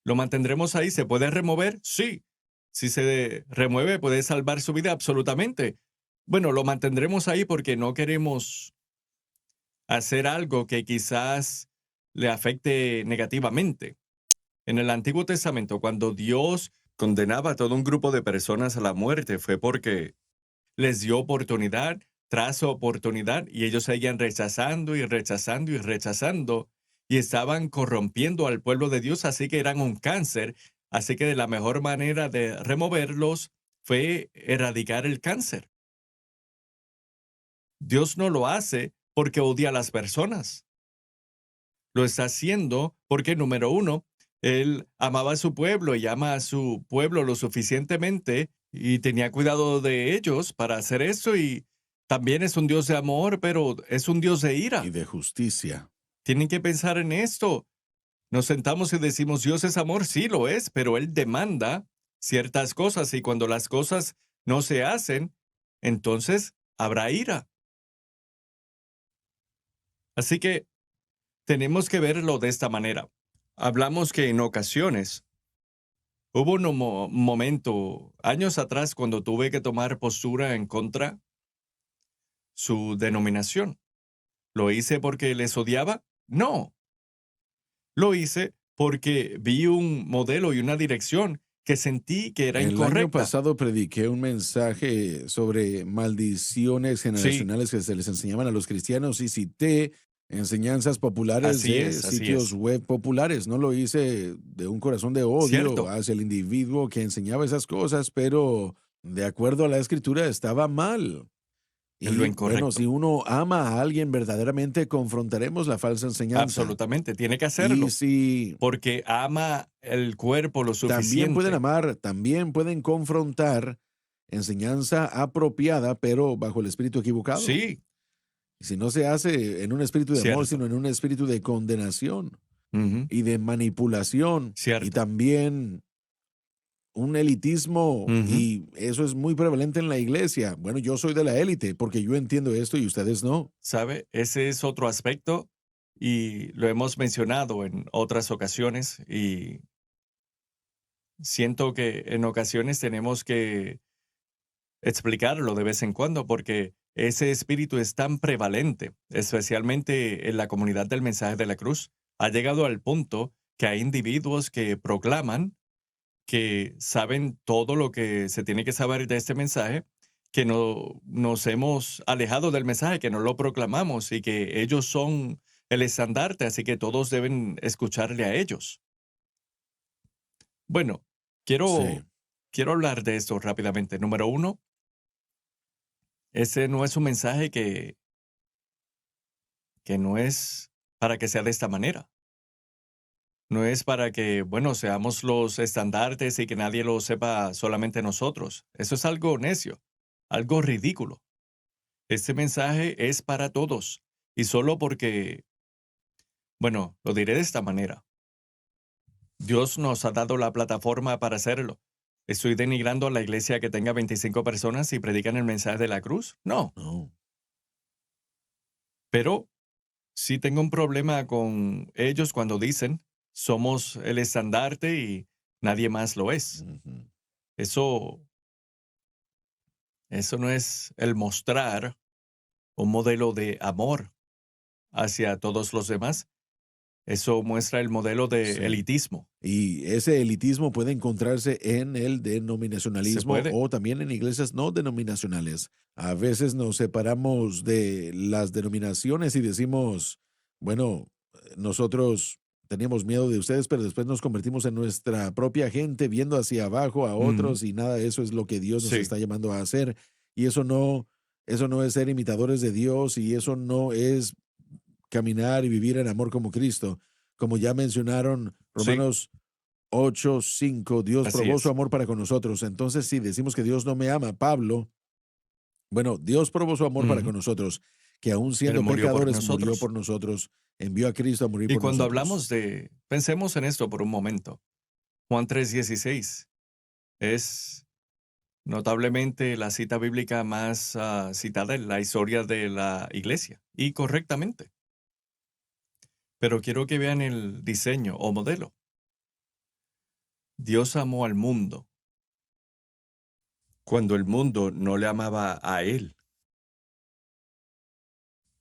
S2: ¿Lo mantendremos ahí? ¿Se puede remover? Sí. Si se remueve, puede salvar su vida absolutamente. Bueno, lo mantendremos ahí porque no queremos hacer algo que quizás le afecte negativamente. En el Antiguo Testamento, cuando Dios condenaba a todo un grupo de personas a la muerte fue porque les dio oportunidad tras oportunidad y ellos seguían rechazando y rechazando y rechazando y estaban corrompiendo al pueblo de Dios, así que eran un cáncer. Así que la mejor manera de removerlos fue erradicar el cáncer. Dios no lo hace porque odia a las personas. Lo está haciendo porque, número uno, Él amaba a su pueblo y ama a su pueblo lo suficientemente y tenía cuidado de ellos para hacer eso, y también es un Dios de amor, pero es un Dios de
S3: y
S2: ira.
S3: de justicia.
S2: Tienen que pensar en esto. Nos sentamos y decimos, Dios es amor, sí lo es, pero Él demanda ciertas cosas, y cuando las cosas no se hacen, entonces habrá ira. Así que tenemos que verlo de esta manera. Hablamos que en ocasiones hubo un momento, años atrás, cuando tuve que tomar postura en contra su denominación. ¿Lo hice porque les odiaba? No. Lo hice porque vi un modelo y una dirección que sentí que era
S3: El año
S2: incorrecta.
S3: pasado prediqué un mensaje sobre maldiciones
S2: Sí,
S3: generacionales que se les enseñaban a los cristianos y cité enseñanzas populares de
S2: así
S3: sitios
S2: es.
S3: web populares. No lo hice de un corazón de odio
S2: Cierto,
S3: hacia el individuo que enseñaba esas cosas, pero de acuerdo a la escritura estaba mal.
S2: es lo
S3: Y bueno, si
S2: incorrecto.
S3: uno ama a alguien verdaderamente, confrontaremos la falsa enseñanza.
S2: Absolutamente, tiene que
S3: Y
S2: hacerlo,
S3: si
S2: porque ama el cuerpo lo
S3: también pueden
S2: suficiente.
S3: amar, también pueden confrontar enseñanza apropiada, pero bajo el espíritu equivocado.
S2: Sí,
S3: Y si no se hace en un espíritu de amor,
S2: cierto.
S3: sino en un espíritu de condenación
S2: Ujú,
S3: y de manipulación y
S2: cierto.
S3: también un elitismo,
S2: Ujú.
S3: y eso es muy prevalente en la iglesia. Bueno, yo soy de la élite porque yo entiendo esto y ustedes no.
S2: ¿Sabe? Ese es otro aspecto y lo hemos mencionado en otras ocasiones, y siento que en ocasiones tenemos que explicarlo de vez en cuando porque ese espíritu es tan prevalente, especialmente en la comunidad del mensaje de la cruz. Ha llegado al punto que hay individuos que proclaman que saben todo lo que se tiene que saber de este mensaje, que no nos hemos alejado del mensaje, que no lo proclamamos y que ellos son el estandarte, así que todos deben escucharle a ellos. Bueno,
S3: Sí.
S2: quiero hablar de esto rápidamente. Número uno, ese no es un mensaje que no es para que sea de esta manera. No es para que, bueno, seamos los estandartes y que nadie lo sepa, solamente nosotros. Eso es algo necio, algo ridículo. Este mensaje es para todos. Y solo porque, bueno, lo diré de esta manera. Dios nos ha dado la plataforma para hacerlo. ¿Estoy denigrando a la iglesia que tenga 25 personas y predican el mensaje de la cruz? No.
S3: No.
S2: Pero sí tengo un problema con ellos cuando dicen, somos el estandarte y nadie más lo es.
S3: Ujú.
S2: Eso, eso no es el mostrar un modelo de amor hacia todos los demás. Eso muestra el modelo de
S3: Sí.
S2: elitismo.
S3: Y ese elitismo puede encontrarse en el
S2: ¿Se
S3: denominacionalismo
S2: puede?
S3: o también en iglesias no denominacionales. A veces nos separamos de las denominaciones y decimos, bueno, nosotros teníamos miedo de ustedes, pero después nos convertimos en nuestra propia gente, viendo hacia abajo a
S2: Ujú.
S3: otros, y nada, eso es lo que Dios nos
S2: Sí,
S3: está llamando a hacer. Y eso no es ser imitadores de Dios, y eso no es caminar y vivir en amor como Cristo. Como ya mencionaron,
S2: sí,
S3: Romanos 8:5, Dios
S2: así
S3: probó su
S2: es.
S3: amor para con nosotros. Entonces, si decimos que Dios no me ama, Pablo, bueno, Dios probó su amor para
S2: Ujú.
S3: con nosotros, que aún
S2: Él
S3: siendo
S2: murió por
S3: pecadores, murió
S2: nosotros.
S3: por nosotros, envió a Cristo a morir
S2: Y
S3: por
S2: cuando
S3: nosotros.
S2: hablamos pensemos en esto por un momento. Juan 3:16 es notablemente la cita bíblica más citada en la historia de la iglesia, y correctamente. Pero quiero que vean el diseño o modelo. Dios amó al mundo cuando el mundo no le amaba a Él.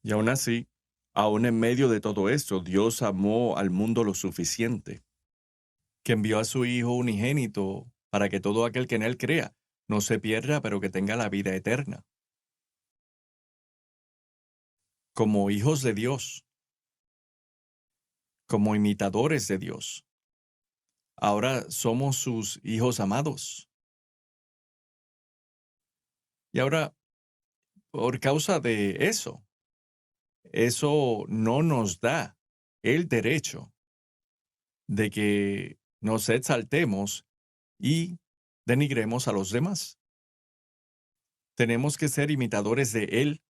S2: Y aún así, aún en medio de todo esto, Dios amó al mundo lo suficiente, que envió a su Hijo unigénito para que todo aquel que en él crea no se pierda, pero que tenga la vida eterna. Como hijos de Dios, como imitadores de Dios. Ahora somos sus hijos amados. Y ahora, por causa de eso no nos da el derecho de que nos exaltemos y denigremos a los demás. Tenemos que ser imitadores de Él,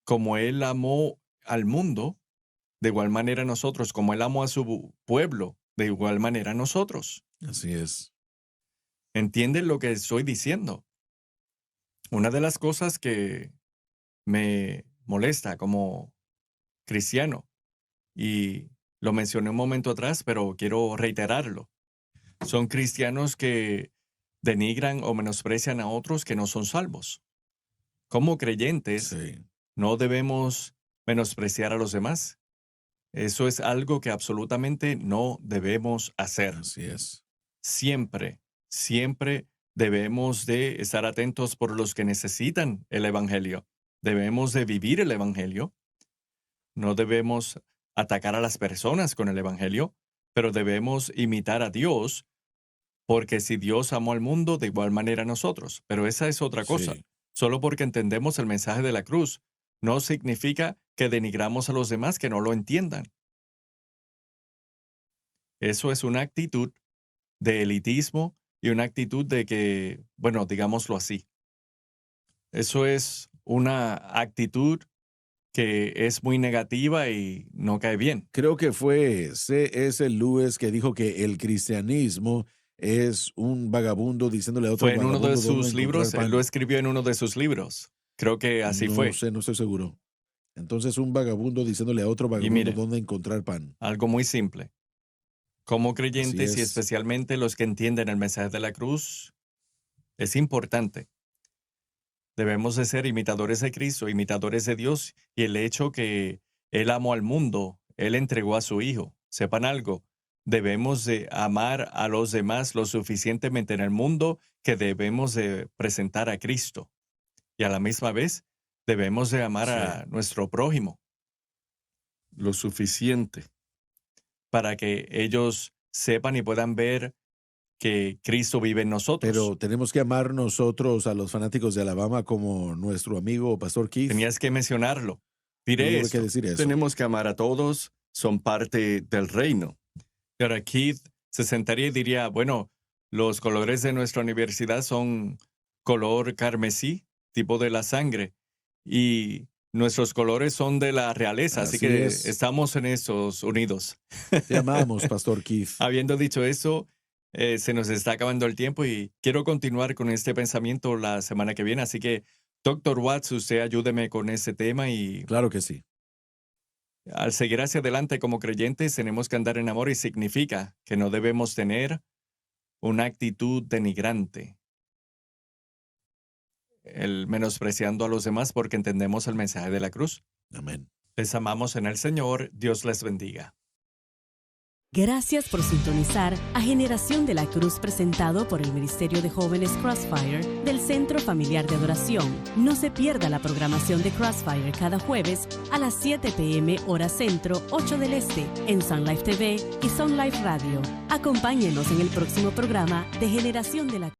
S2: como Él amó al mundo, de igual manera nosotros, como Él amó a su pueblo, de igual manera nosotros.
S3: Así es.
S2: ¿Entienden lo que estoy diciendo? Una de las cosas que me molesta como cristiano, y lo mencioné un momento atrás, pero quiero reiterarlo, son cristianos que denigran o menosprecian a otros que no son salvos. Como creyentes,
S3: Sí.
S2: no debemos menospreciar a los demás. Eso es algo que absolutamente no debemos hacer.
S3: Así es.
S2: Siempre, siempre debemos de estar atentos por los que necesitan el Evangelio. Debemos de vivir el Evangelio. No debemos atacar a las personas con el Evangelio, pero debemos imitar a Dios, porque si Dios amó al mundo, de igual manera nosotros. Pero esa es otra cosa.
S3: Sí.
S2: Solo porque entendemos el mensaje de la cruz, no significa que denigramos a los demás que no lo entiendan. Eso es una actitud de elitismo y una actitud de que, bueno, digámoslo así. Eso es una actitud que es muy negativa y no cae bien.
S3: Creo que fue C.S. Lewis que dijo que el cristianismo es un vagabundo diciéndole a otro
S2: Fue en uno
S3: vagabundo
S2: de
S3: dónde
S2: sus
S3: encontrar
S2: libros, él
S3: pan.
S2: lo escribió en uno de sus libros. Creo que así
S3: No
S2: fue.
S3: sé, no estoy seguro. Entonces, un vagabundo diciéndole a otro vagabundo
S2: mire,
S3: dónde encontrar pan.
S2: Algo muy simple. Como
S3: Así
S2: creyentes y
S3: es.
S2: especialmente los que entienden el mensaje de la cruz, es importante. Debemos de ser imitadores de Cristo, imitadores de Dios, y el hecho que Él amó al mundo, Él entregó a su Hijo. Sepan algo, debemos de amar a los demás lo suficientemente en el mundo que debemos de presentar a Cristo. Y a la misma vez, debemos de amar
S3: Sí.
S2: a nuestro prójimo lo suficiente para que ellos sepan y puedan ver que Cristo vive en nosotros.
S3: Pero tenemos que amar nosotros a los fanáticos de Alabama como nuestro amigo Pastor Keith.
S2: Tenías que mencionarlo.
S3: No
S2: Diré
S3: tuve que
S2: esto.
S3: decir eso.
S2: Tenemos que amar a todos, son parte del reino. Y ahora Keith se sentaría y diría, bueno, los colores de nuestra universidad son color carmesí, tipo de la sangre, y nuestros colores son de la realeza, así
S3: Así
S2: que
S3: es.
S2: estamos en esos unidos.
S3: Te amamos, Pastor Keith.
S2: Habiendo dicho eso, se nos está acabando el tiempo y quiero continuar con este pensamiento la semana que viene, así que Dr. Watts, usted ayúdeme con ese tema y
S3: Claro que sí.
S2: al seguir hacia adelante como creyentes tenemos que andar en amor y significa que no debemos tener una actitud denigrante, el menospreciando a los demás porque entendemos el mensaje de la cruz.
S3: Amén.
S2: Les amamos en el Señor, Dios les bendiga.
S1: Gracias por sintonizar a Generación de la Cruz presentado por el Ministerio de Jóvenes Crossfire del Centro Familiar de Adoración. No se pierda la programación de Crossfire cada jueves a las 7 p.m. hora centro, 8 del este, en Sun Life TV y Sun Life Radio. Acompáñenos en el próximo programa de Generación de la Cruz.